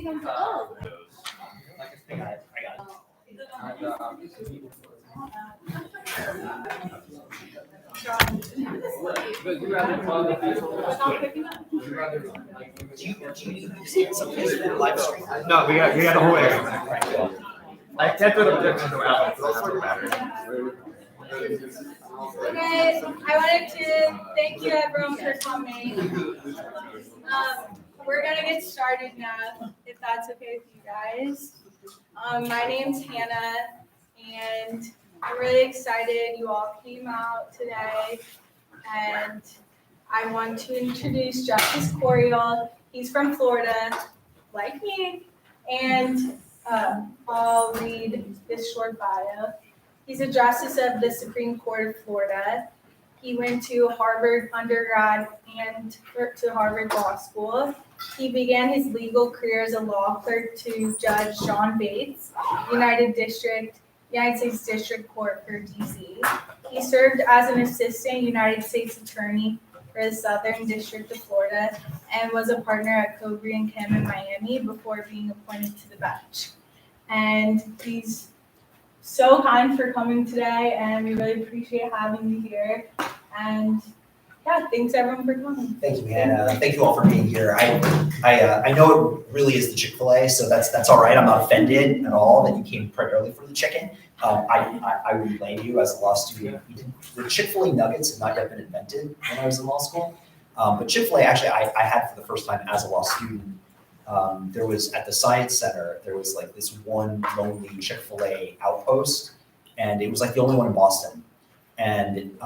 Oh. No, we got the whole area. I can't do it objections to Alex. Okay, I wanted to thank you everyone for coming. We're gonna get started now, if that's okay with you guys. My name's Hannah, and I'm really excited you all came out today. And I want to introduce Justice Couriel. He's from Florida, like me, and I'll read this short bio. He's a justice of the Supreme Court of Florida. He went to Harvard undergrad and to Harvard Law School. He began his legal career as a law clerk to Judge John Bates, United States District Court for DC. He served as an assistant United States attorney for the Southern District of Florida and was a partner at Couriel in Miami before being appointed to the bench. And he's so kind for coming today, and we really appreciate having you here. And yeah, thanks everyone for coming. Thank you, Hannah. Thank you all for being here. I know it really is the Chick-fil-A, so that's all right. I'm not offended at all that you came primarily for the chicken. I wouldn't blame you as a law student. The Chick-fil-A nuggets had not yet been invented when I was in law school, but Chick-fil-A actually I had for the first time as a law student. There was at the Science Center, there was like this one lonely Chick-fil-A outpost, and it was like the only one in Boston. And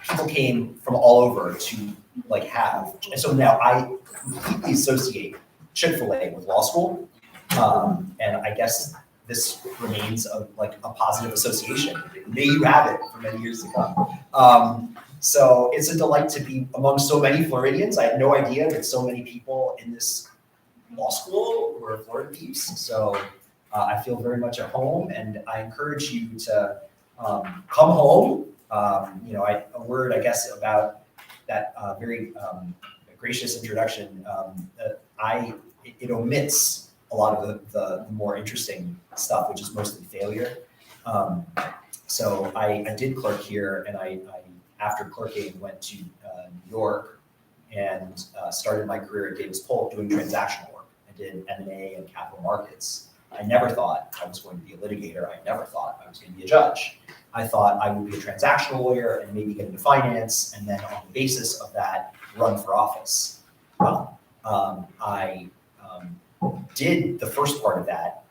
people came from all over to like have, and so now I completely associate Chick-fil-A with law school, and I guess this remains a positive association. May you have it for many years to come. So it's a delight to be among so many Floridians. I had no idea that so many people in this law school were Florida peeps. So I feel very much at home, and I encourage you to come home. A word, I guess, about that very gracious introduction. It omits a lot of the more interesting stuff, which is mostly failure. So I did clerk here, and I after clerking went to New York and started my career at Davis Polk doing transactional work. I did M&A and capital markets. I never thought I was going to be a litigator. I never thought I was going to be a judge. I thought I would be a transactional lawyer and maybe get into finance, and then on the basis of that, run for office. Well, I did the first part of that,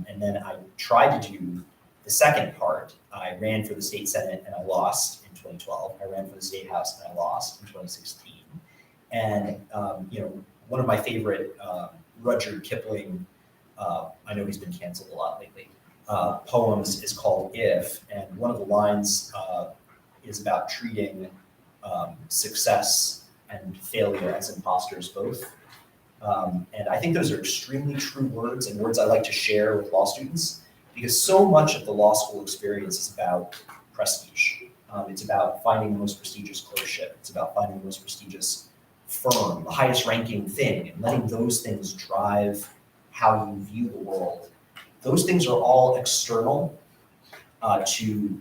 and then I tried to do the second part. I ran for the state senate and I lost in 2012. I ran for the state house and I lost in 2016. And one of my favorite Rudyard Kipling, I know he's been canceled a lot lately, poems is called If, and one of the lines is about treating success and failure as imposters both. And I think those are extremely true words and words I like to share with law students, because so much of the law school experience is about prestige. It's about finding the most prestigious clerkship. It's about finding the most prestigious firm, the highest ranking thing, and letting those things drive how you view the world. Those things are all external to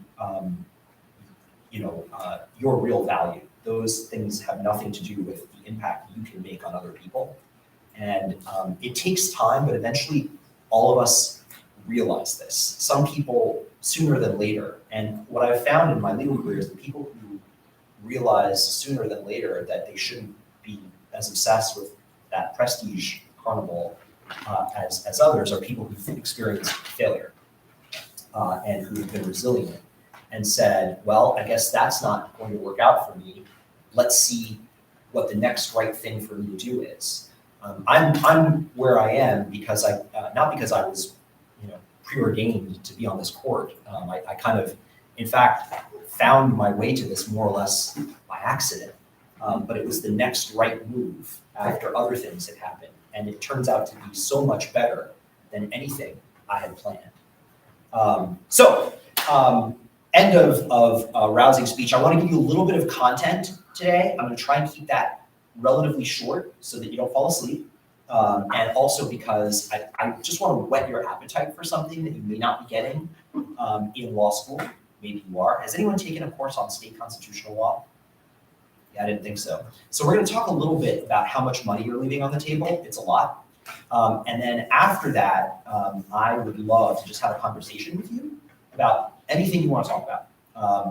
your real value. Those things have nothing to do with the impact you can make on other people. And it takes time, but eventually all of us realize this. Some people sooner than later. And what I've found in my legal career is the people who realize sooner than later that they shouldn't be as obsessed with that prestige carnival as others are people who've experienced failure and who have been resilient and said, well, I guess that's not going to work out for me. Let's see what the next right thing for me to do is. I'm where I am because not because I was preordained to be on this court. I kind of, in fact, found my way to this more or less by accident. But it was the next right move after other things had happened. And it turns out to be so much better than anything I had planned. End of rousing speech. I want to give you a little bit of content today. I'm going to try and keep that relatively short so that you don't fall asleep. And also because I just want to whet your appetite for something that you may not be getting in law school. Maybe you are. Has anyone taken a course on state constitutional law? Yeah, I didn't think so. So we're going to talk a little bit about how much money you're leaving on the table. It's a lot. And then after that, I would love to just have a conversation with you about anything you want to talk about.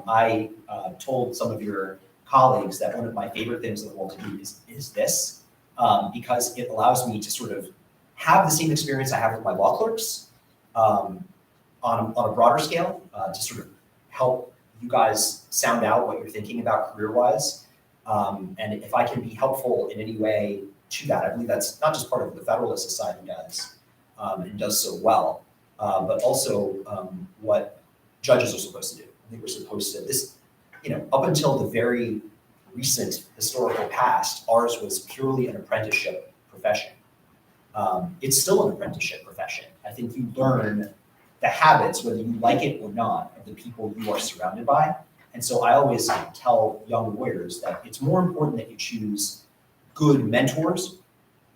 I told some of your colleagues that one of my favorite things in the world to do is this, because it allows me to sort of have the same experience I have with my law clerks on a broader scale, to sort of help you guys sound out what you're thinking about career-wise. And if I can be helpful in any way to that, I believe that's not just part of what the Federalist Society does, and does so well, but also what judges are supposed to do. I think we're supposed to, up until the very recent historical past, ours was purely an apprenticeship profession. It's still an apprenticeship profession. I think you learn the habits, whether you like it or not, of the people you are surrounded by. And so I always tell young lawyers that it's more important that you choose good mentors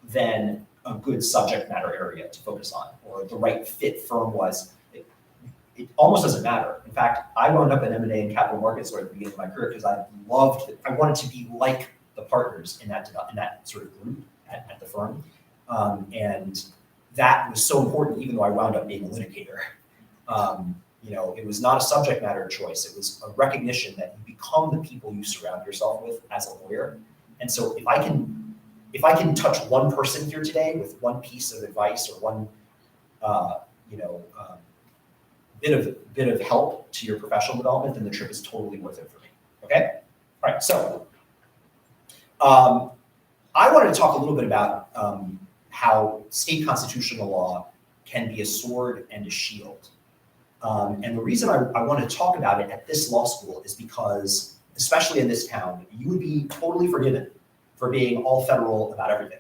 than a good subject matter area to focus on, or the right fit firm-wise. It almost doesn't matter. In fact, I wound up in M&A and capital markets at the beginning of my career because I wanted to be like the partners in that sort of group at the firm. And that was so important, even though I wound up being a litigator. It was not a subject matter choice. It was a recognition that you become the people you surround yourself with as a lawyer. And so if I can touch one person here today with one piece of advice or one, bit of help to your professional development, then the trip is totally worth it for me. Okay? All right. So I wanted to talk a little bit about how state constitutional law can be a sword and a shield. And the reason I want to talk about it at this law school is because, especially in this town, you would be totally forgiven for being all federal about everything.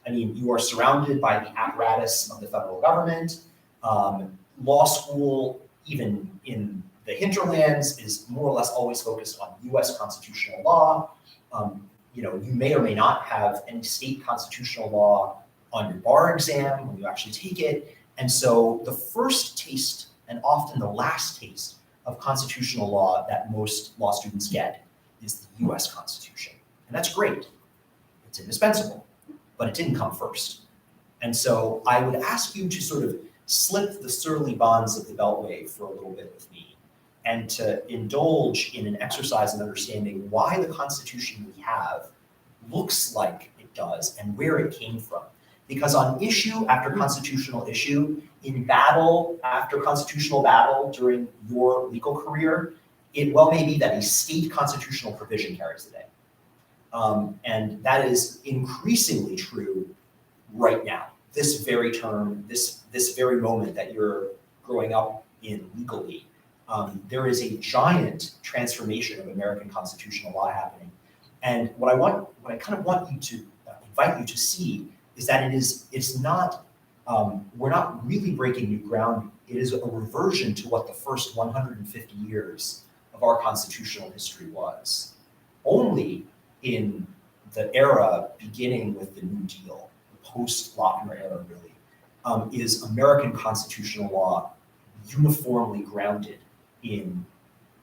I mean, you are surrounded by the apparatus of the federal government. Law school, even in the hinterlands, is more or less always focused on US constitutional law. You may or may not have any state constitutional law on your bar exam when you actually take it. And so the first taste, and often the last taste, of constitutional law that most law students get is the US Constitution. And that's great. It's indispensable, but it didn't come first. And so I would ask you to sort of slip the surly bonds of the Beltway for a little bit with me, and to indulge in an exercise in understanding why the Constitution we have looks like it does and where it came from. Because on issue after constitutional issue, in battle after constitutional battle during your legal career, it well may be that a state constitutional provision carries the day. And that is increasingly true right now, this very term, this very moment that you're growing up in legally. There is a giant transformation of American constitutional law happening. And what I kind of want you to invite you to see is that it's not, we're not really breaking new ground. It is a reversion to what the first 150 years of our constitutional history was. Only in the era beginning with the New Deal, the post-Lochner era really, is American constitutional law uniformly grounded in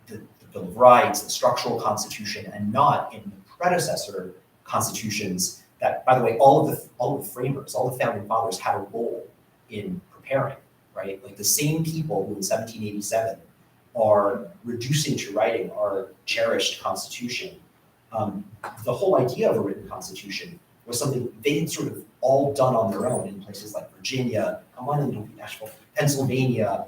the Bill of Rights, the structural constitution, and not in the predecessor constitutions that, by the way, all of the framers, all the founding fathers had a role in preparing, right? Like the same people who in 1787 are reducing to writing our cherished Constitution. The whole idea of a written Constitution was something they had sort of all done on their own in places like Virginia, come on in, don't be bashful, Pennsylvania.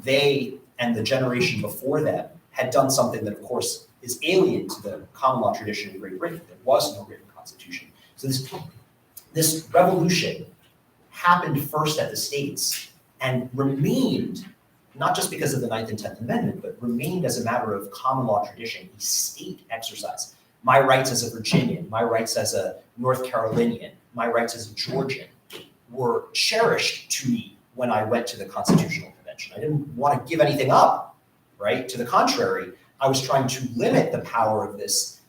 They and the generation before them had done something that, of course, is alien to the common law tradition in Great Britain. There was no written Constitution. So this revolution happened first at the states and remained, not just because of the 9th and 10th Amendment, but remained as a matter of common law tradition, a state exercise. My rights as a Virginian, my rights as a North Carolinian, my rights as a Georgian were cherished to me when I went to the Constitutional Convention. I didn't want to give anything up, right? To the contrary, I was trying to limit the power of this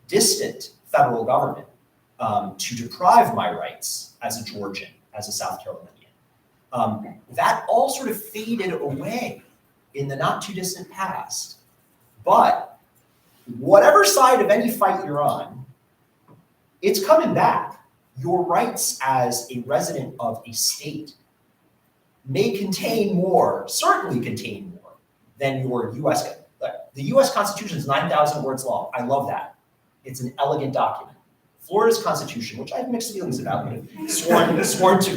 distant federal government to deprive my rights as a Georgian, as a South Carolinian. That all sort of faded away in the not too distant past. But whatever side of any fight you're on, it's coming back. Your rights as a resident of a state may contain more, certainly contain more, than your US. The US Constitution is 9,000 words long. I love that. It's an elegant document. Florida's Constitution, which I have mixed feelings about, but have sworn to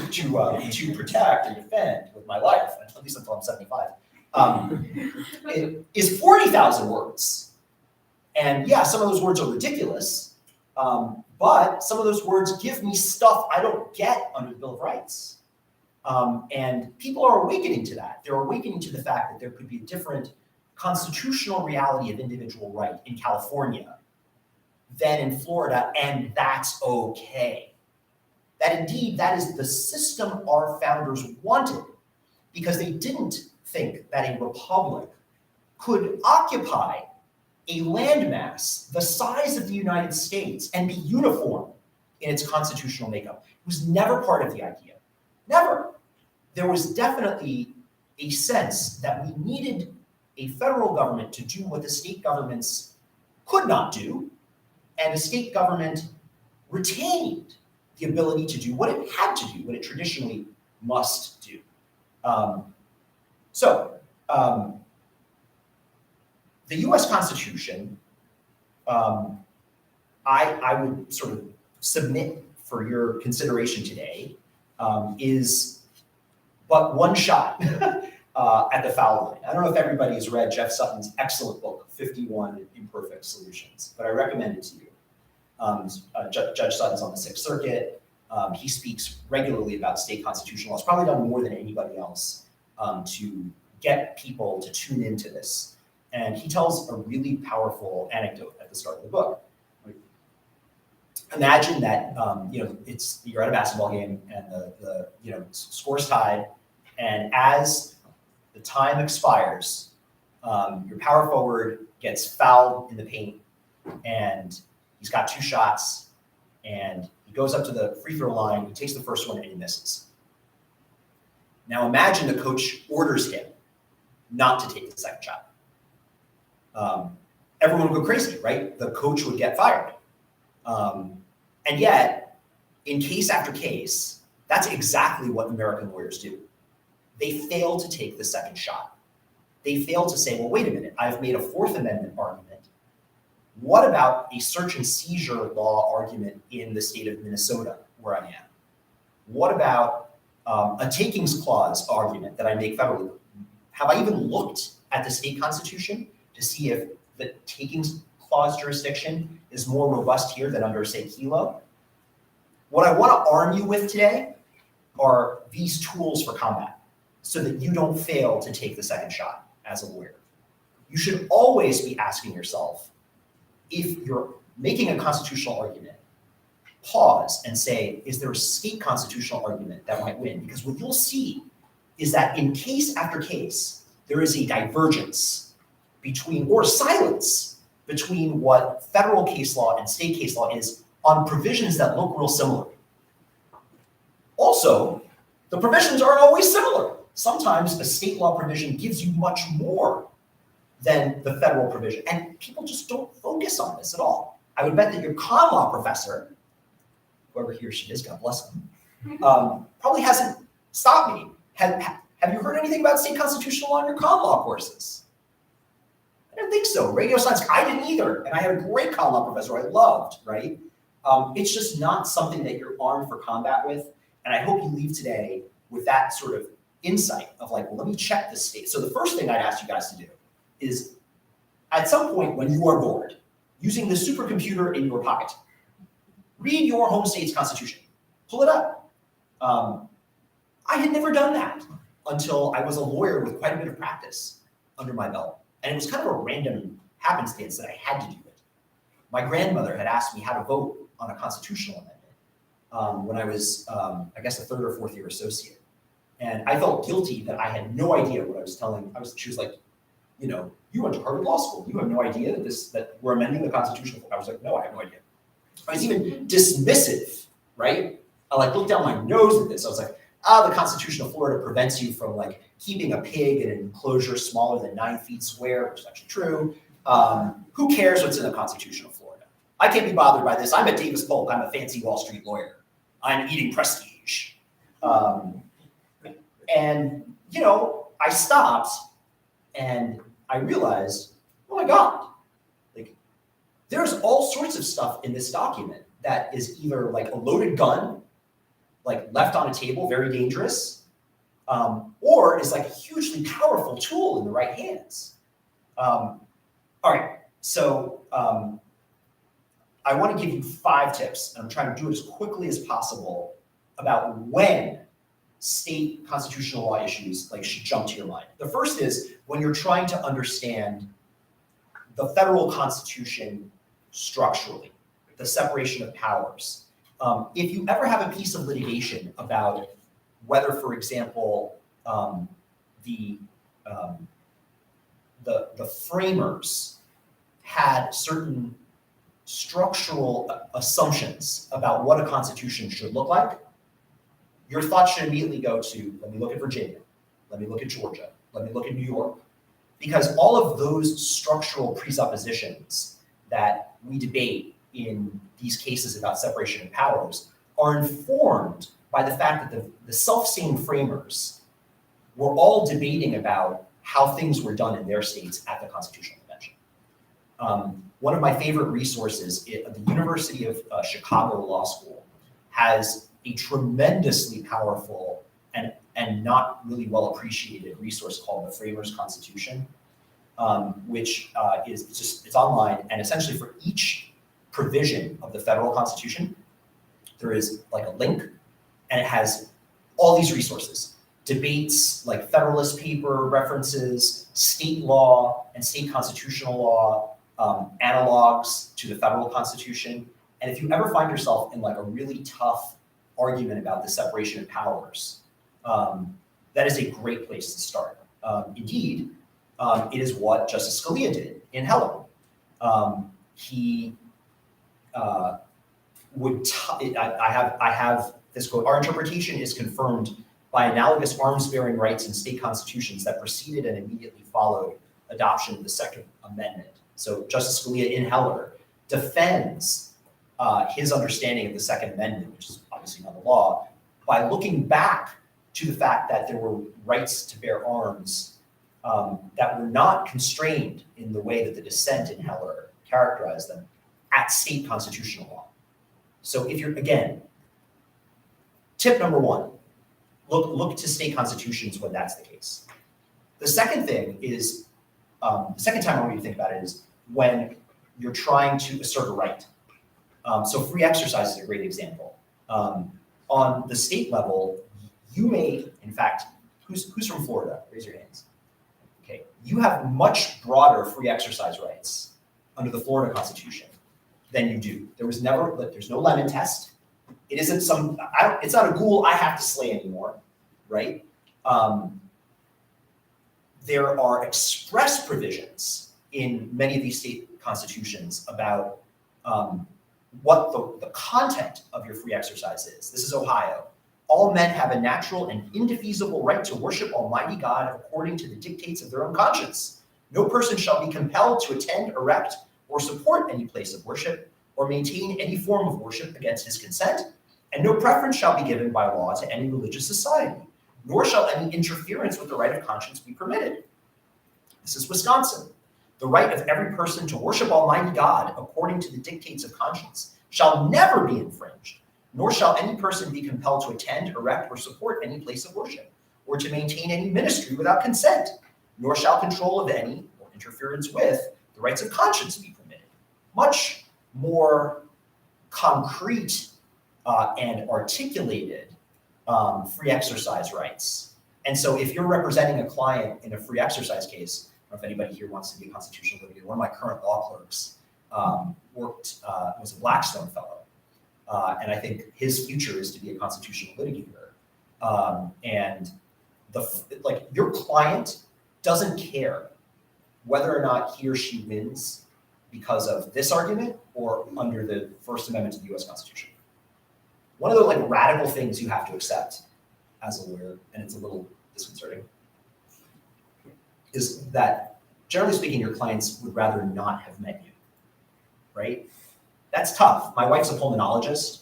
protect and defend with my life, at least until I'm 75, it is 40,000 words. And yeah, some of those words are ridiculous, but some of those words give me stuff I don't get under the Bill of Rights. And people are awakening to that. They're awakening to the fact that there could be a different constitutional reality of individual right in California than in Florida, and that's okay. That indeed, that is the system our founders wanted, because they didn't think that a republic could occupy a landmass the size of the United States and be uniform in its constitutional makeup. It was never part of the idea. Never. There was definitely a sense that we needed a federal government to do what the state governments could not do, and a state government retained the ability to do what it had to do, what it traditionally must do. The US Constitution, I would sort of submit for your consideration today, is but one shot at the foul line. I don't know if everybody has read Jeff Sutton's excellent book, 51 Imperfect Solutions, but I recommend it to you. Judge Sutton's on the Sixth Circuit. He speaks regularly about state constitutional laws, probably done more than anybody else to get people to tune into this. And he tells a really powerful anecdote at the start of the book. Imagine that you're at a basketball game and the score's tied, and as the time expires, your power forward gets fouled in the paint, and he's got 2 shots, and he goes up to the free throw line, he takes the first one, and he misses. Now imagine the coach orders him not to take the second shot. Everyone would go crazy, right? The coach would get fired. And yet, in case after case, that's exactly what American lawyers do. They fail to take the second shot. They fail to say, well, wait a minute, I've made a Fourth Amendment argument. What about a search and seizure law argument in the state of Minnesota, where I am? What about a takings clause argument that I make federally? Have I even looked at the state constitution to see if the takings clause jurisdiction is more robust here than under, say, Kelo? What I want to arm you with today are these tools for combat so that you don't fail to take the second shot as a lawyer. You should always be asking yourself, if you're making a constitutional argument, pause and say, is there a state constitutional argument that might win? Because what you'll see is that in case after case, there is a divergence between, or silence, between what federal case law and state case law is on provisions that look real similar. Also, the provisions aren't always similar. Sometimes a state law provision gives you much more than the federal provision. And people just don't focus on this at all. I would bet that your con law professor, whoever he or she is, God bless them, probably hasn't stopped me. Have you heard anything about state constitutional law in your con law courses? I didn't think so. Radio science, I didn't either. And I had a great con law professor I loved, right? It's just not something that you're armed for combat with. And I hope you leave today with that sort of insight of like, well, let me check this state. So the first thing I'd ask you guys to do is, at some point when you are bored, using the supercomputer in your pocket, read your home state's constitution. Pull it up. I had never done that until I was a lawyer with quite a bit of practice under my belt. And it was kind of a random happenstance that I had to do it. My grandmother had asked me how to vote on a constitutional amendment when I was, I guess, a 3rd or 4th year associate. And I felt guilty that I had no idea what I was telling. She was like, you know, you went to Harvard Law School. You have no idea that we're amending the Constitution. I was like, no, I have no idea. I was even dismissive, right? I like looked down my nose at this. I was like, the Constitution of Florida prevents you from like keeping a pig in an enclosure smaller than 9 feet square, which is actually true. Who cares what's in the Constitution of Florida? I can't be bothered by this. I'm a Davis Polk. I'm a fancy Wall Street lawyer. I'm eating prestige. And, you know, I stopped and I realized, oh my God, like there's all sorts of stuff in this document that is either like a loaded gun, like left on a table, very dangerous, or is like a hugely powerful tool in the right hands. All right, so I want to give you 5 tips, and I'm trying to do it as quickly as possible about when state constitutional law issues like should jump to your mind. The first is when you're trying to understand the federal constitution structurally, the separation of powers. If you ever have a piece of litigation about whether, for example, the framers had certain structural assumptions about what a constitution should look like, your thoughts should immediately go to, let me look at Virginia, let me look at Georgia, let me look at New York, because all of those structural presuppositions that we debate in these cases about separation of powers are informed by the fact that the self-same framers were all debating about how things were done in their states at the Constitutional Convention. One of my favorite resources, the University of Chicago Law School has a tremendously powerful and not really well appreciated resource called the Framers Constitution, which it's online, and essentially for each provision of the federal constitution, there is like a link, and it has all these resources, debates like Federalist paper references, state law and state constitutional law, analogs to the federal constitution. And if you ever find yourself in like a really tough argument about the separation of powers, that is a great place to start. Indeed, it is what Justice Scalia did in Heller. He I have this quote: "Our interpretation is confirmed by analogous arms-bearing rights in state constitutions that preceded and immediately followed adoption of the Second Amendment." So Justice Scalia in Heller defends his understanding of the Second Amendment, which is obviously not the law, by looking back to the fact that there were rights to bear arms that were not constrained in the way that the dissent in Heller characterized them at state constitutional law. So if you're, again, tip number 1, look to state constitutions when that's the case. The second thing is, the second time I want you to think about it is when you're trying to assert a right. So free exercise is a great example. On the state level, you may, in fact, who's from Florida? Raise your hands. Okay, you have much broader free exercise rights under the Florida Constitution than you do. There's no lemon test. It isn't it's not a ghoul I have to slay anymore, right? There are express provisions in many of these state constitutions about what the content of your free exercise is. This is Ohio. All men have a natural and indefeasible right to worship Almighty God according to the dictates of their own conscience. No person shall be compelled to attend, erect, or support any place of worship, or maintain any form of worship against his consent, and no preference shall be given by law to any religious society, nor shall any interference with the right of conscience be permitted. This is Wisconsin. The right of every person to worship Almighty God according to the dictates of conscience shall never be infringed, nor shall any person be compelled to attend, erect, or support any place of worship, or to maintain any ministry without consent, nor shall control of any, or interference with, the rights of conscience be permitted. Much more concrete and articulated free exercise rights. And so if you're representing a client in a free exercise case, or if anybody here wants to be a constitutional litigator, one of my current law clerks was a Blackstone fellow. And I think his future is to be a constitutional litigator. And your client doesn't care whether or not he or she wins because of this argument or under the First Amendment to the US Constitution. One of the like radical things you have to accept as a lawyer, and it's a little disconcerting, is that generally speaking, your clients would rather not have met you, right? That's tough. My wife's a pulmonologist.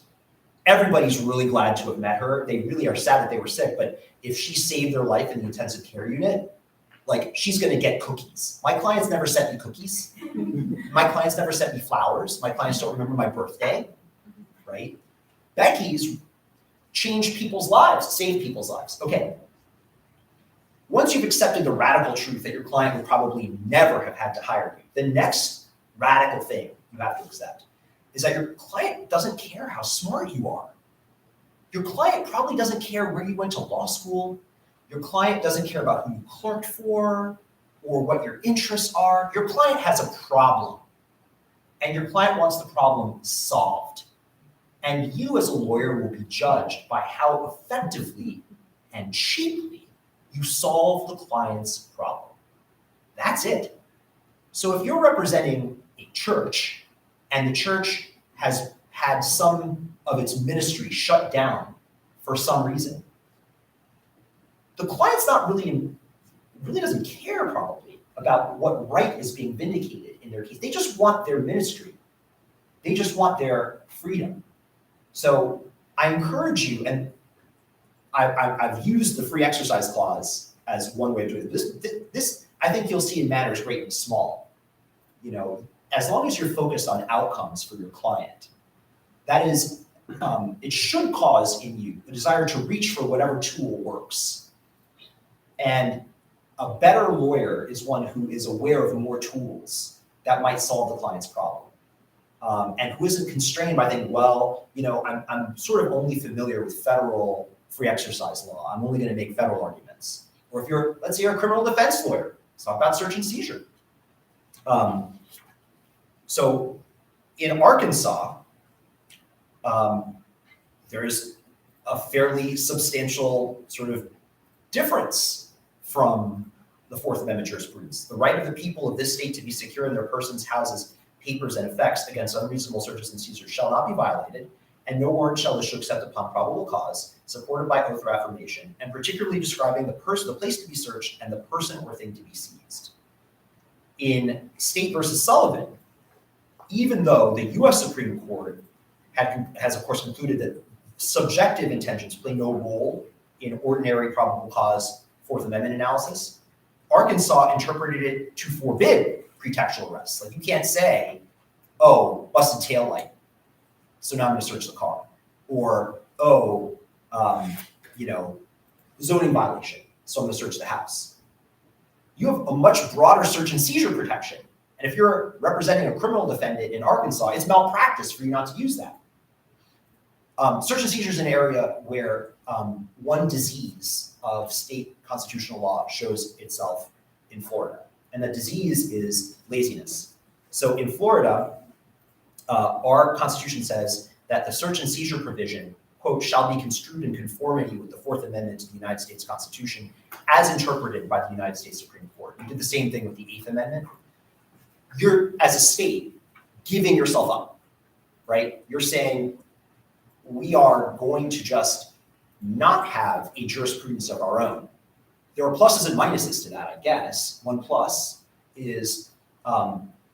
Everybody's really glad to have met her. They really are sad that they were sick, but if she saved their life in the intensive care unit, like she's gonna get cookies. My clients never sent me cookies. My clients never sent me flowers. My clients don't remember my birthday, right? Becky's changed people's lives, saved people's lives. Okay. Once you've accepted the radical truth that your client would probably never have had to hire you, the next radical thing you have to accept is that your client doesn't care how smart you are. Your client probably doesn't care where you went to law school. Your client doesn't care about who you clerked for or what your interests are. Your client has a problem, and your client wants the problem solved. And you as a lawyer will be judged by how effectively and cheaply you solve the client's problem. That's it. So if you're representing a church and the church has had some of its ministry shut down for some reason, the client's not really doesn't care probably about what right is being vindicated in their case. They just want their ministry. They just want their freedom. So I encourage you, and I've used the free exercise clause as one way of doing it. This I think you'll see in matters great and small. You know, as long as you're focused on outcomes for your client, that is, it should cause in you the desire to reach for whatever tool works. And a better lawyer is one who is aware of more tools that might solve the client's problem. And who isn't constrained by thinking, well, you know, I'm sort of only familiar with federal free exercise law. I'm only going to make federal arguments. Or if you're, let's say you're a criminal defense lawyer, let's talk about search and seizure. So in Arkansas, there's a fairly substantial sort of difference from the Fourth Amendment jurisprudence. The right of the people of this state to be secure in their persons, houses, papers, and effects against unreasonable searches and seizures shall not be violated, and no warrant shall issue except upon probable cause, supported by oath or affirmation, and particularly describing the person, the place to be searched, and the person or thing to be seized. In State versus Sullivan, even though the U.S. Supreme Court has, of course, concluded that subjective intentions play no role in ordinary probable cause Fourth Amendment analysis, Arkansas interpreted it to forbid pretextual arrests. Like you can't say, oh, busted taillight, so now I'm going to search the car. Or, oh, you know, zoning violation, so I'm going to search the house. You have a much broader search and seizure protection. And if you're representing a criminal defendant in Arkansas, it's malpractice for you not to use that. Search and seizure is an area where one disease of state constitutional law shows itself in Florida. And that disease is laziness. So in Florida, our Constitution says that the search and seizure provision, quote, shall be construed in conformity with the Fourth Amendment to the United States Constitution as interpreted by the United States Supreme Court. We did the same thing with the Eighth Amendment. You're, as a state, giving yourself up, right? You're saying, we are going to just not have a jurisprudence of our own. There are pluses and minuses to that, I guess. One plus is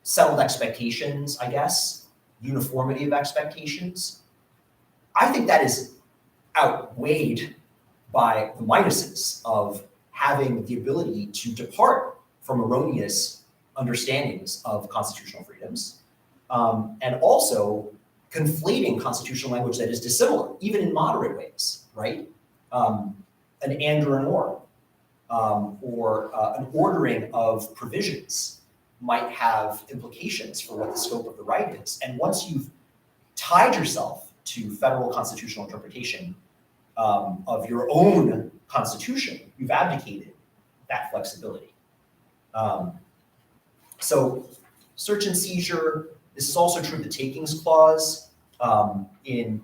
settled expectations, I guess, uniformity of expectations. I think that is outweighed by the minuses of having the ability to depart from erroneous understandings of constitutional freedoms, and also conflating constitutional language that is dissimilar, even in moderate ways, right? An and or an or an ordering of provisions might have implications for what the scope of the right is. And once you've tied yourself to federal constitutional interpretation of your own constitution, you've abdicated that flexibility. So search and seizure, this is also true of the takings clause. In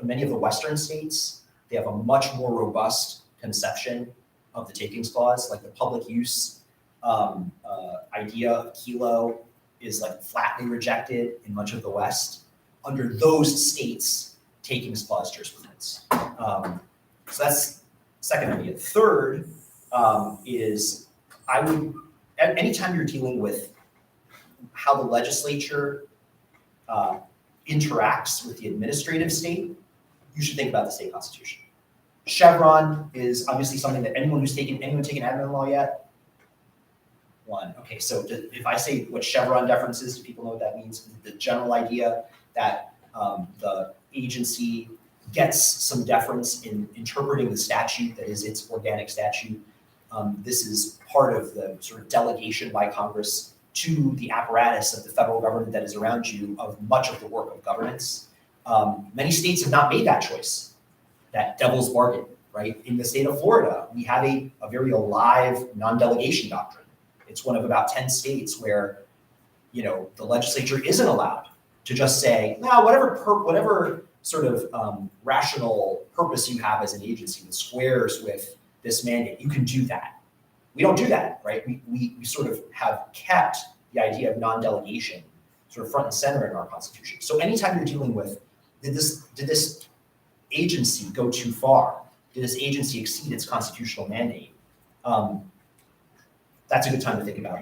many of the Western states, they have a much more robust conception of the takings clause, like the public use idea of kilo is like flatly rejected in much of the West. Under those states, takings clause jurisprudence. So that's second idea. Third is anytime you're dealing with how the legislature interacts with the administrative state, you should think about the state constitution. Chevron is obviously something that anyone taken admin law yet? One. Okay, so if I say what Chevron deference is, do people know what that means? The general idea that the agency gets some deference in interpreting the statute that is its organic statute. This is part of the sort of delegation by Congress to the apparatus of the federal government that is around you of much of the work of governance. Many states have not made that choice, that devil's bargain, right? In the state of Florida, we have a very alive non-delegation doctrine. It's one of about 10 states where, the legislature isn't allowed to just say, no, whatever sort of rational purpose you have as an agency that squares with this mandate, you can do that. We don't do that, right? We sort of have kept the idea of non-delegation sort of front and center in our Constitution. So anytime you're dealing with, did this agency go too far? Did this agency exceed its constitutional mandate? That's a good time to think about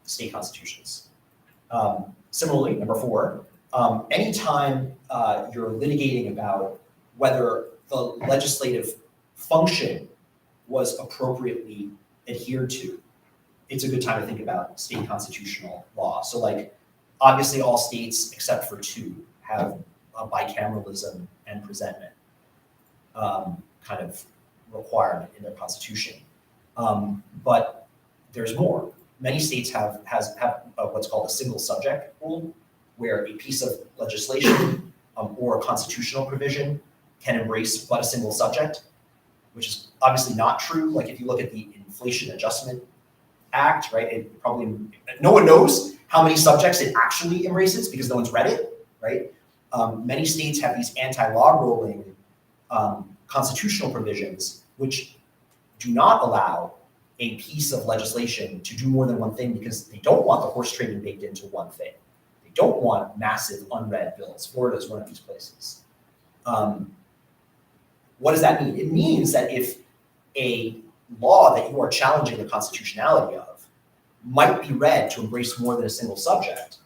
state constitutions. Similarly, number 4, anytime you're litigating about whether the legislative function was appropriately adhered to, it's a good time to think about state constitutional law. So like, obviously all states except for 2 have a bicameralism and presentment kind of requirement in their constitution. But there's more. Many states have what's called a single subject rule, where a piece of legislation or a constitutional provision can embrace but a single subject, which is obviously not true. Like if you look at the Inflation Adjustment Act, right? No one knows how many subjects it actually embraces because no one's read it, right? Many states have these anti-law rolling constitutional provisions which do not allow a piece of legislation to do more than one thing because they don't want the horse trading baked into one thing. They don't want massive unread bills. Florida is one of these places. What does that mean? It means that if a law that you are challenging the constitutionality of might be read to embrace more than a single subject,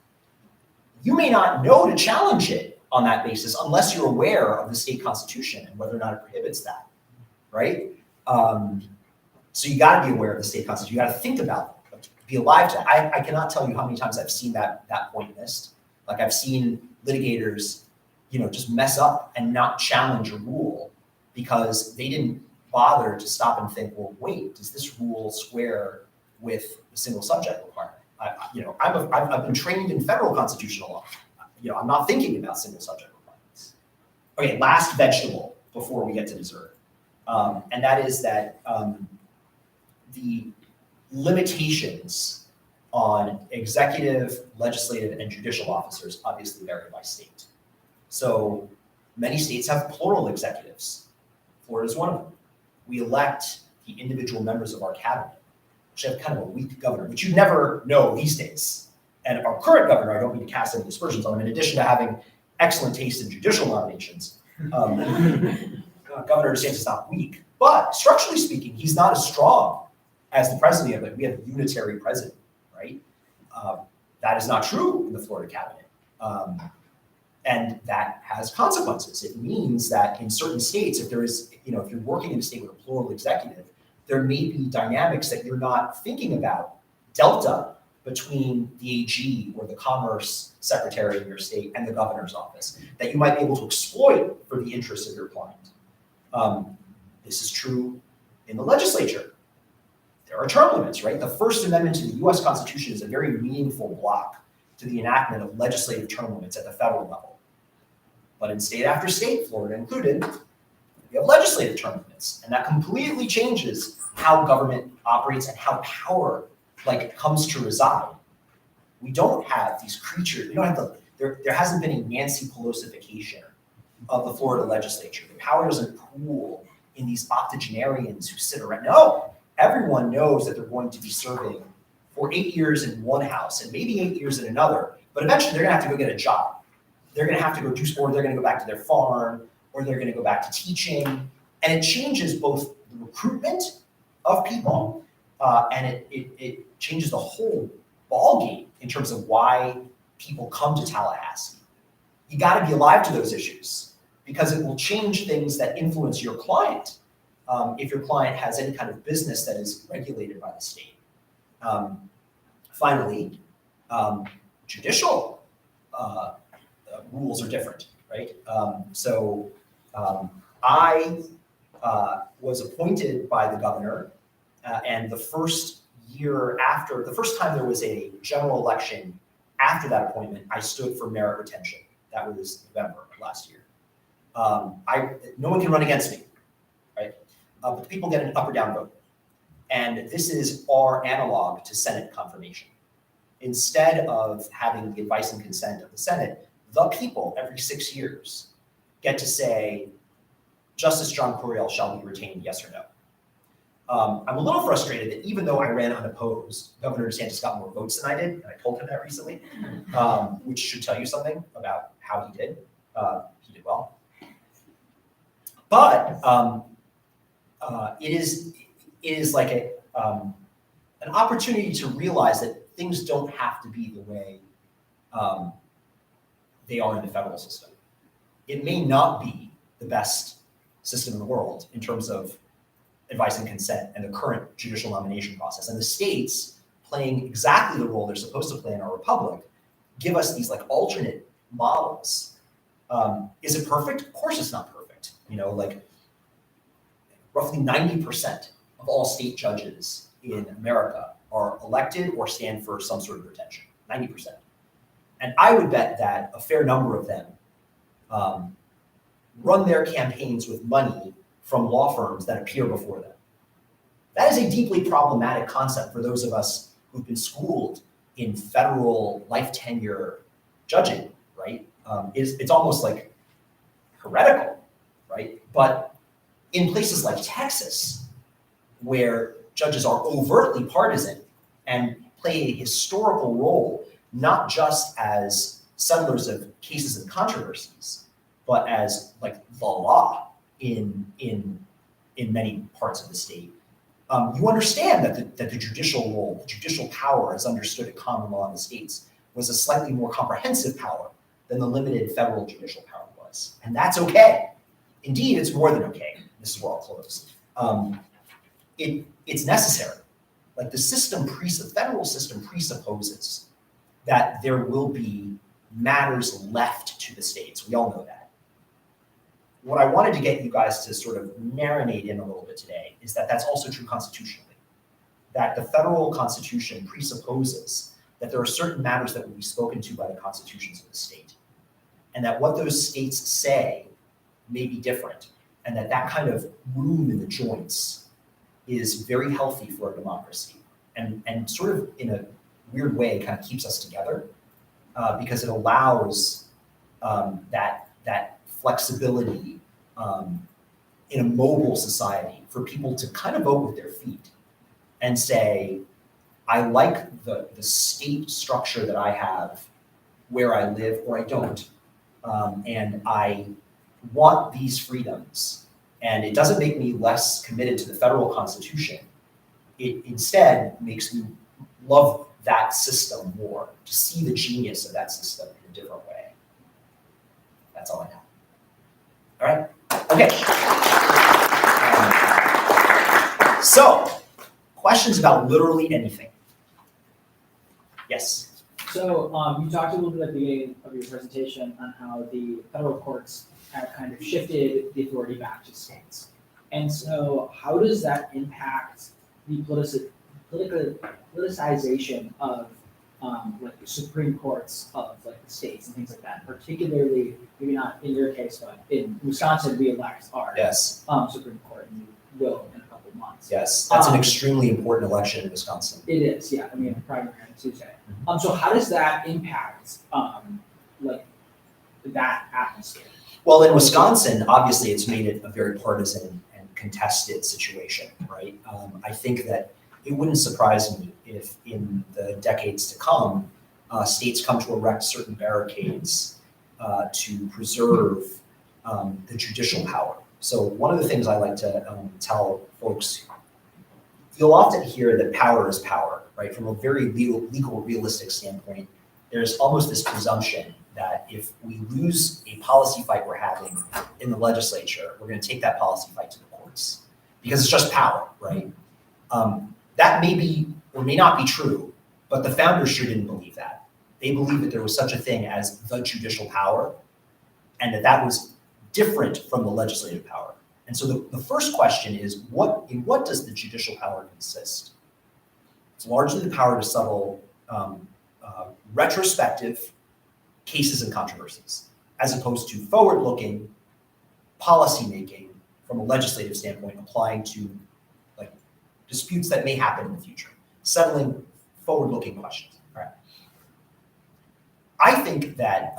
you may not know to challenge it on that basis unless you're aware of the state constitution and whether or not it prohibits that, right? So you got to be aware of the state constitution. You got to think about it, be alive to it. I cannot tell you how many times I've seen that point missed. Like I've seen litigators, just mess up and not challenge a rule because they didn't bother to stop and think, well, wait, does this rule square with the single subject requirement? I've been trained in federal constitutional law. I'm not thinking about single subject requirements. Okay, last vegetable before we get to dessert. And that is that the limitations on executive, legislative, and judicial officers obviously vary by state. So many states have plural executives. Florida is one of them. We elect the individual members of our cabinet, which have kind of a weak governor, which you never know these days. And our current governor, I don't mean to cast any aspersions on him, in addition to having excellent taste in judicial nominations, Governor DeSantis is not weak, but structurally speaking, he's not as strong as the president. Like we have a unitary president, right? That is not true in the Florida cabinet. And that has consequences. It means that in certain states, if you're working in a state with a plural executive, there may be dynamics that you're not thinking about, delta between the AG or the commerce secretary in your state and the governor's office, that you might be able to exploit for the interests of your client. This is true in the legislature. There are term limits, right? The First Amendment to the US Constitution is a very meaningful block to the enactment of legislative term limits at the federal level. But in state after state, Florida included, we have legislative term limits, and that completely changes how government operates and how power comes to reside. We don't have these creatures, there hasn't been a Nancy Pelosification of the Florida legislature. The power doesn't pool in these octogenarians who sit around. No, everyone knows that they're going to be serving for 8 years in one house and maybe 8 years in another, but eventually they're gonna have to go get a job. They're gonna have to go do, or they're gonna go back to their farm, or they're gonna go back to teaching. And it changes both the recruitment of people, and it changes the whole ballgame in terms of why people come to Tallahassee. You gotta be alive to those issues because it will change things that influence your client. If your client has any kind of business that is regulated by the state. Finally, judicial rules are different, right? I was appointed by the governor, and the first time there was a general election after that appointment, I stood for merit retention. That was November of last year. No one can run against me, right? But the people get an up or down vote. And this is our analog to Senate confirmation. Instead of having the advice and consent of the Senate, the people every 6 years get to say, Justice John Couriel shall be retained, yes or no. I'm a little frustrated that even though I ran unopposed, Governor DeSantis got more votes than I did, and I told him that recently, which should tell you something about how he did. He did well. But it is like an opportunity to realize that things don't have to be the way they are in the federal system. It may not be the best system in the world in terms of advice and consent and the current judicial nomination process. And the states playing exactly the role they're supposed to play in our republic give us these like alternate models. Is it perfect? Of course it's not perfect. You know, like roughly 90% of all state judges in America are elected or stand for some sort of retention, 90%. And I would bet that a fair number of them run their campaigns with money from law firms that appear before them. That is a deeply problematic concept for those of us who've been schooled in federal life tenure judging, right? It's almost like heretical, right? But in places like Texas, where judges are overtly partisan and play a historical role, not just as settlers of cases and controversies, but as like the law in many parts of the state. You understand that the judicial role, the judicial power as understood at common law in the states was a slightly more comprehensive power than the limited federal judicial power was. And that's okay. Indeed, it's more than okay. This is where I'll close. It's necessary. Like the federal system presupposes that there will be matters left to the states. We all know that. What I wanted to get you guys to sort of marinate in a little bit today is that that's also true constitutionally. That the federal constitution presupposes that there are certain matters that will be spoken to by the constitutions of the state. And that what those states say may be different. And that kind of room in the joints is very healthy for a democracy. And sort of in a weird way kind of keeps us together because it allows that flexibility in a mobile society for people to kind of vote with their feet and say, I like the state structure that I have where I live or I don't. And I want these freedoms. And it doesn't make me less committed to the federal constitution. It instead makes me love that system more, to see the genius of that system in a different way. That's all I have. All right? Okay. So, questions about literally anything? Yes? So you talked a little bit at the beginning of your presentation on how the federal courts have kind of shifted the authority back to states. And so how does that impact the politicization of like the Supreme Courts of like the states and things like that, particularly, maybe not in your case, but in Wisconsin, we elect our Supreme Court, and we will in a couple of months. Yes, that's an extremely important election in Wisconsin. It is, yeah. I mean, primary on Tuesday. So how does that impact like that atmosphere? Well, in Wisconsin, obviously, it's made it a very partisan and contested situation, right? I think that it wouldn't surprise me if in the decades to come, states come to erect certain barricades to preserve the judicial power. So one of the things I like to tell folks, you'll often hear that power is power, right? From a very legal realistic standpoint, there's almost this presumption that if we lose a policy fight we're having in the legislature, we're going to take that policy fight to the courts because it's just power, right? That may be or may not be true, but the founders sure didn't believe that. They believed that there was such a thing as the judicial power and that was different from the legislative power. And so the first question is, in what does the judicial power consist? It's largely the power to settle retrospective cases and controversies, as opposed to forward-looking policy-making from a legislative standpoint, applying to like disputes that may happen in the future, settling forward-looking questions. Right? I think that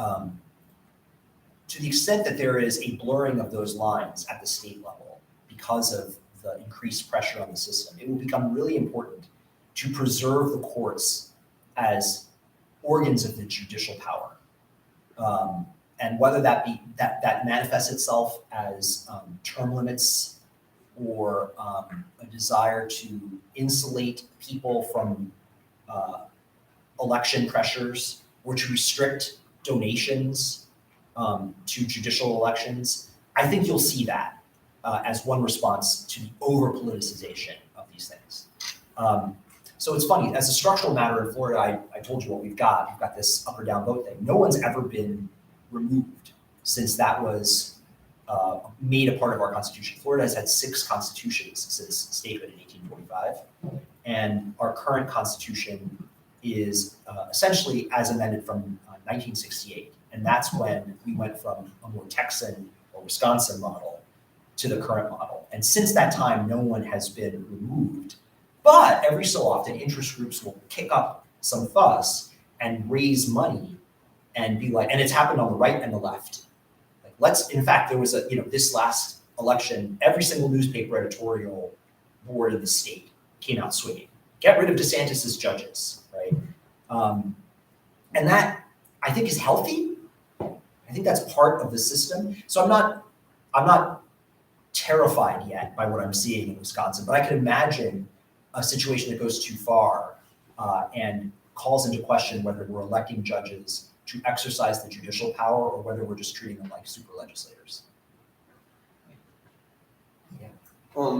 to the extent that there is a blurring of those lines at the state level because of the increased pressure on the system, it will become really important to preserve the courts as organs of the judicial power. And whether that manifests itself as term limits or a desire to insulate people from election pressures or to restrict donations to judicial elections, I think you'll see that as one response to the over-politicization of these things. So it's funny, as a structural matter in Florida, I told you what we've got. We've got this up or down vote thing. No one's ever been removed since that was made a part of our Constitution. Florida has had 6 constitutions since statehood in 1845. And our current Constitution is essentially as amended from 1968. And that's when we went from a more Texan or Wisconsin model to the current model. And since that time, no one has been removed. But every so often, interest groups will kick up some fuss and raise money and be like, and it's happened on the right and the left. Like in fact, there was this last election, every single newspaper editorial board in the state came out swinging. Get rid of DeSantis's judges, right? And that I think is healthy. I think that's part of the system. So I'm not terrified yet by what I'm seeing in Wisconsin, but I can imagine a situation that goes too far and calls into question whether we're electing judges to exercise the judicial power or whether we're just treating them like super legislators. Yeah.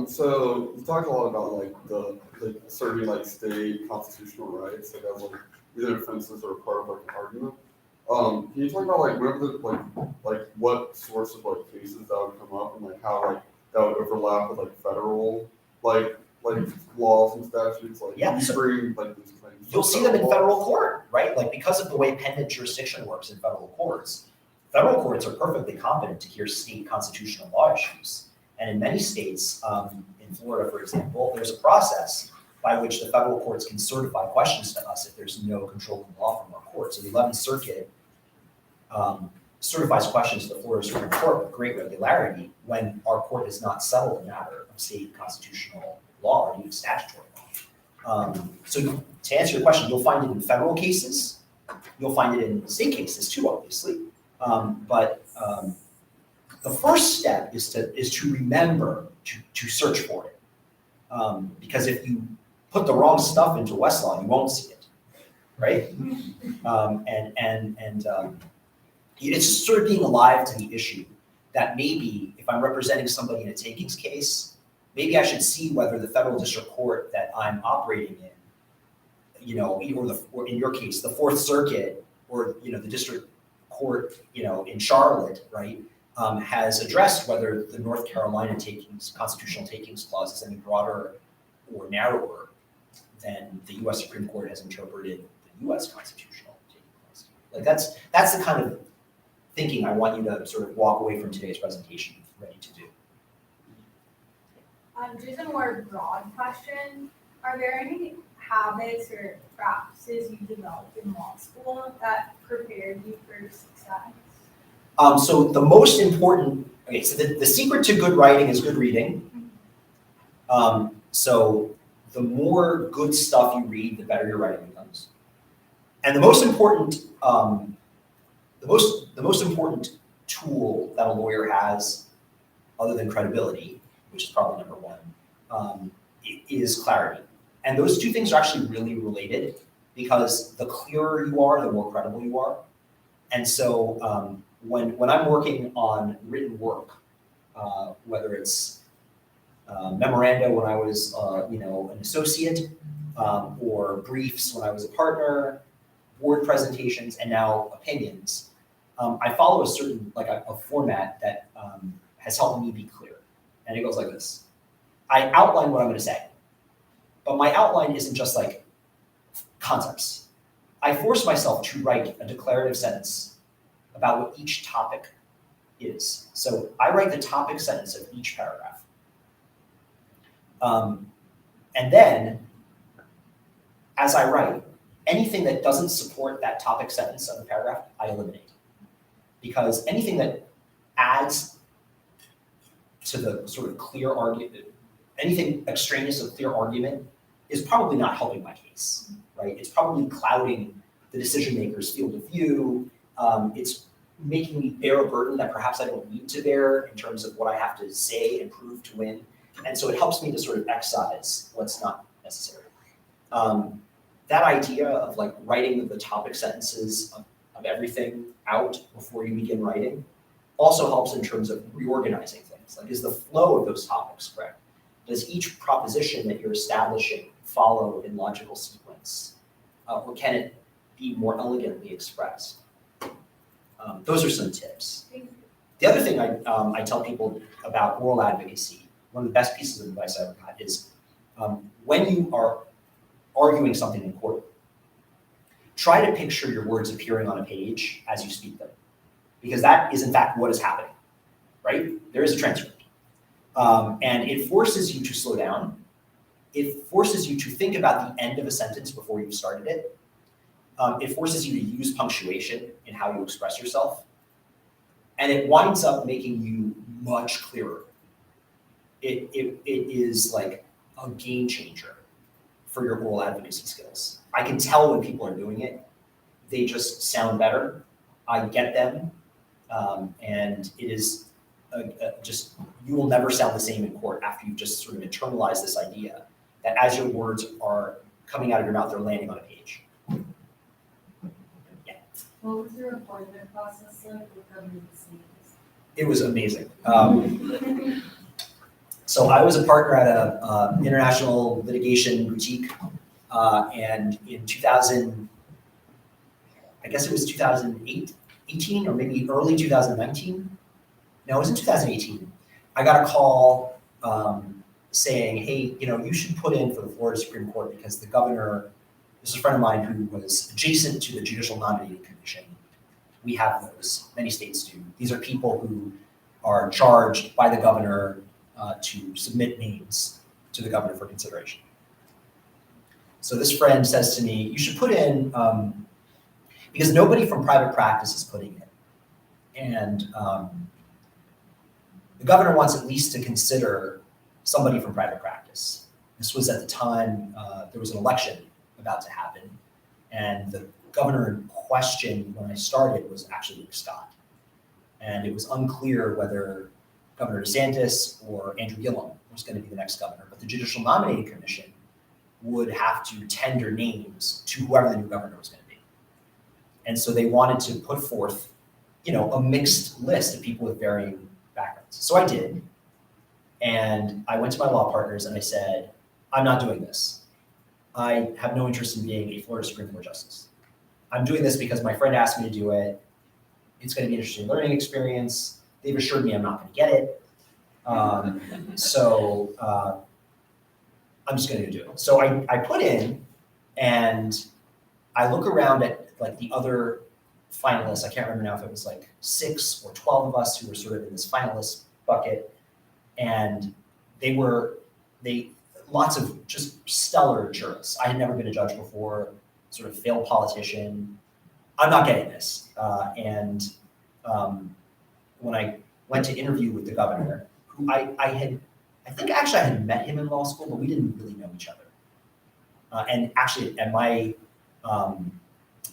So you talked a lot about like the certain like state constitutional rights, like as like either offenses or part of like an argument. Can you talk about like whatever what sorts of like cases that would come up and like how like that would overlap with like federal like laws and statutes, like yeah, you bring like these claims. You'll see them in federal court, right? Like because of the way pendant jurisdiction works in federal courts are perfectly competent to hear state constitutional law issues. And in many states, in Florida, for example, there's a process by which the federal courts can certify questions to us if there's no controlling law from our court. So the 11th Circuit certifies questions to the Florida Supreme Court with great regularity when our court has not settled a matter of state constitutional law or even statutory law. So to answer your question, you'll find it in federal cases. You'll find it in state cases too, obviously. But the first step is to remember to search for it. Because if you put the wrong stuff into Westlaw, you won't see it, right? It's just sort of being alive to the issue that maybe if I'm representing somebody in a takings case, maybe I should see whether the federal district court that I'm operating in, or in your case, the 4th Circuit or, the district court, in Charlotte, right, has addressed whether the North Carolina constitutional takings clause is any broader or narrower than the U.S. Supreme Court has interpreted the U.S. constitutional takings clause. Like that's the kind of thinking I want you to sort of walk away from today's presentation ready to do. Just a more broad question. Are there any habits or practices you developed in law school that prepared you for success? So the most important, so the secret to good writing is good reading. So the more good stuff you read, the better your writing becomes. And the most important tool that a lawyer has, other than credibility, which is probably number one, is clarity. And those two things are actually really related, because the clearer you are, the more credible you are. And so when I'm working on written work, whether it's memoranda when I was an associate, or briefs when I was a partner, board presentations, and now opinions, I follow a certain, a format that has helped me be clear. And it goes like this. I outline what I'm going to say, but my outline isn't just like concepts. I force myself to write a declarative sentence about what each topic is. So I write the topic sentence of each paragraph. And then, as I write, anything that doesn't support that topic sentence of the paragraph, I eliminate. Because anything that adds to the sort of clear argument, anything extraneous of clear argument, is probably not helping my case, right? It's probably clouding the decision maker's field of view. It's making me bear a burden that perhaps I don't need to bear in terms of what I have to say and prove to win. And so it helps me to sort of excise what's not necessary. That idea of like writing the topic sentences of everything out before you begin writing also helps in terms of reorganizing things. Like, is the flow of those topics correct? Does each proposition that you're establishing follow in logical sequence? Or can it be more elegantly expressed? Those are some tips. The other thing I tell people about oral advocacy, one of the best pieces of advice I ever got is when you are arguing something in court, try to picture your words appearing on a page as you speak them, because that is in fact what is happening, right? There is a transcript. And it forces you to slow down. It forces you to think about the end of a sentence before you've started it. It forces you to use punctuation in how you express yourself. And it winds up making you much clearer. It is like a game changer for your oral advocacy skills. I can tell when people are doing it. They just sound better. I get them. And it is just, you will never sound the same in court after you've just sort of internalized this idea that as your words are coming out of your mouth, they're landing on a page. Yeah. What was your appointment process like with government scenes? It was amazing. So I was a partner at a international litigation boutique, and in 2000, I guess it was 2018 or maybe early 2019. No, it was in 2018. I got a call saying, hey, you should put in for the Florida Supreme Court because the governor, this is a friend of mine who was adjacent to the Judicial Nominating Commission. We have those, many states do. These are people who are charged by the governor to submit names to the governor for consideration. So this friend says to me, you should put in, because nobody from private practice is putting in. And the governor wants at least to consider somebody from private practice. This was at the time, there was an election about to happen. And the governor in question when I started was actually Rick Scott. And it was unclear whether Governor DeSantis or Andrew Gillum was going to be the next governor. But the Judicial Nominating Commission would have to tender names to whoever the new governor was going to be. And so they wanted to put forth, a mixed list of people with varying backgrounds. So I did. And I went to my law partners and I said, I'm not doing this. I have no interest in being a Florida Supreme Court justice. I'm doing this because my friend asked me to do it. It's going to be an interesting learning experience. They've assured me I'm not going to get it. So I'm just going to do it. So I put in, and I look around at like the other finalists. I can't remember now if it was like 6 or 12 of us who were sort of in this finalist bucket. And lots of just stellar jurists. I had never been a judge before, sort of failed politician. I'm not getting this. When I went to interview with the governor, who I had met him in law school, but we didn't really know each other. And actually, at my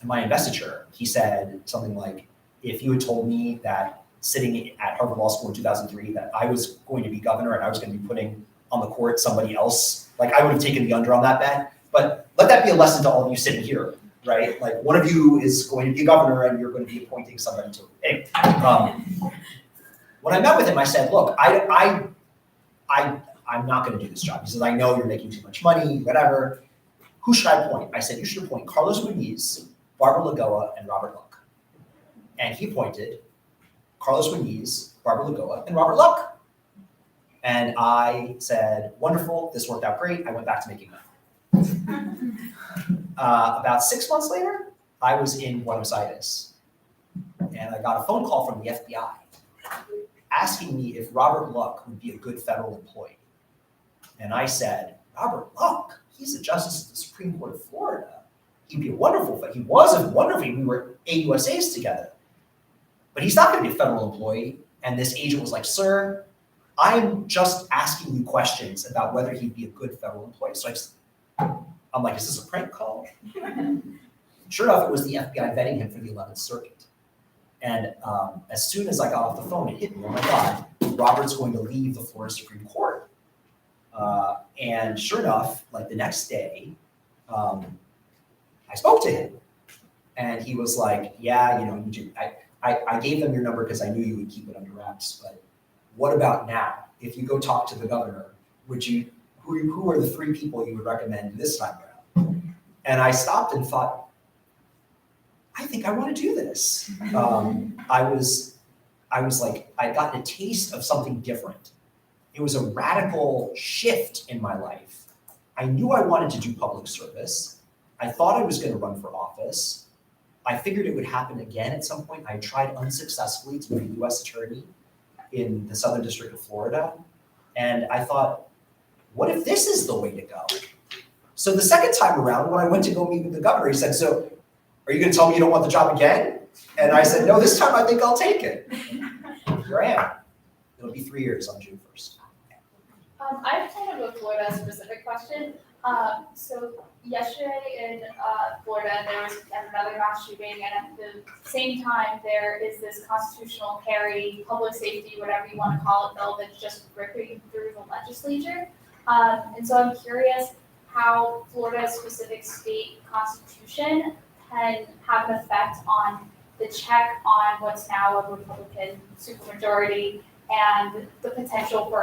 investiture, he said something like, if you had told me that sitting at Harvard Law School in 2003, that I was going to be governor and I was going to be putting on the court somebody else, like I would have taken the under on that bet. But let that be a lesson to all of you sitting here, right? Like one of you is going to be a governor and you're going to be appointing somebody to it. Anyway, when I met with him, I said, look, I'm not going to do this job. He says, I know you're making too much money, whatever. Who should I appoint? I said, you should appoint Carlos Muñiz, Barbara Lagoa, and Robert Luck. And he appointed Carlos Muñiz, Barbara Lagoa, and Robert Luck. And I said, wonderful, this worked out great. I went back to making money. About 6 months later, I was in Buenos Aires. And I got a phone call from the FBI asking me if Robert Luck would be a good federal employee. And I said, Robert Luck? He's a justice of the Supreme Court of Florida. He'd be a wonderful, he was a wonderful, we were AUSAs together. But he's not going to be a federal employee. And this agent was like, sir, I'm just asking you questions about whether he'd be a good federal employee. So I'm like, is this a prank call? Sure enough, it was the FBI vetting him for the 11th Circuit. And as soon as I got off the phone, it hit me, oh my God, Robert's going to leave the Florida Supreme Court. And sure enough, like the next day, I spoke to him. And he was like, yeah, you know, I gave them your number because I knew you would keep it under wraps, but what about now? If you go talk to the governor, who are the 3 people you would recommend this time around? And I stopped and thought, I think I want to do this. I was like, I'd gotten a taste of something different. It was a radical shift in my life. I knew I wanted to do public service. I thought I was going to run for office. I figured it would happen again at some point. I tried unsuccessfully to be a U.S. attorney in the Southern District of Florida. And I thought, what if this is the way to go? So the second time around, when I went to go meet with the governor, he said, so are you going to tell me you don't want the job again? And I said, no, this time I think I'll take it. Here I am. It'll be 3 years on June 1st. I have kind of a Florida specific question. So yesterday in Florida, there was another mass shooting, and at the same time, there is this constitutional carry, public safety, whatever you want to call it, bill that's just ripping through the legislature. And so I'm curious how Florida's specific state constitution can have an effect on the check on what's now a Republican supermajority and the potential for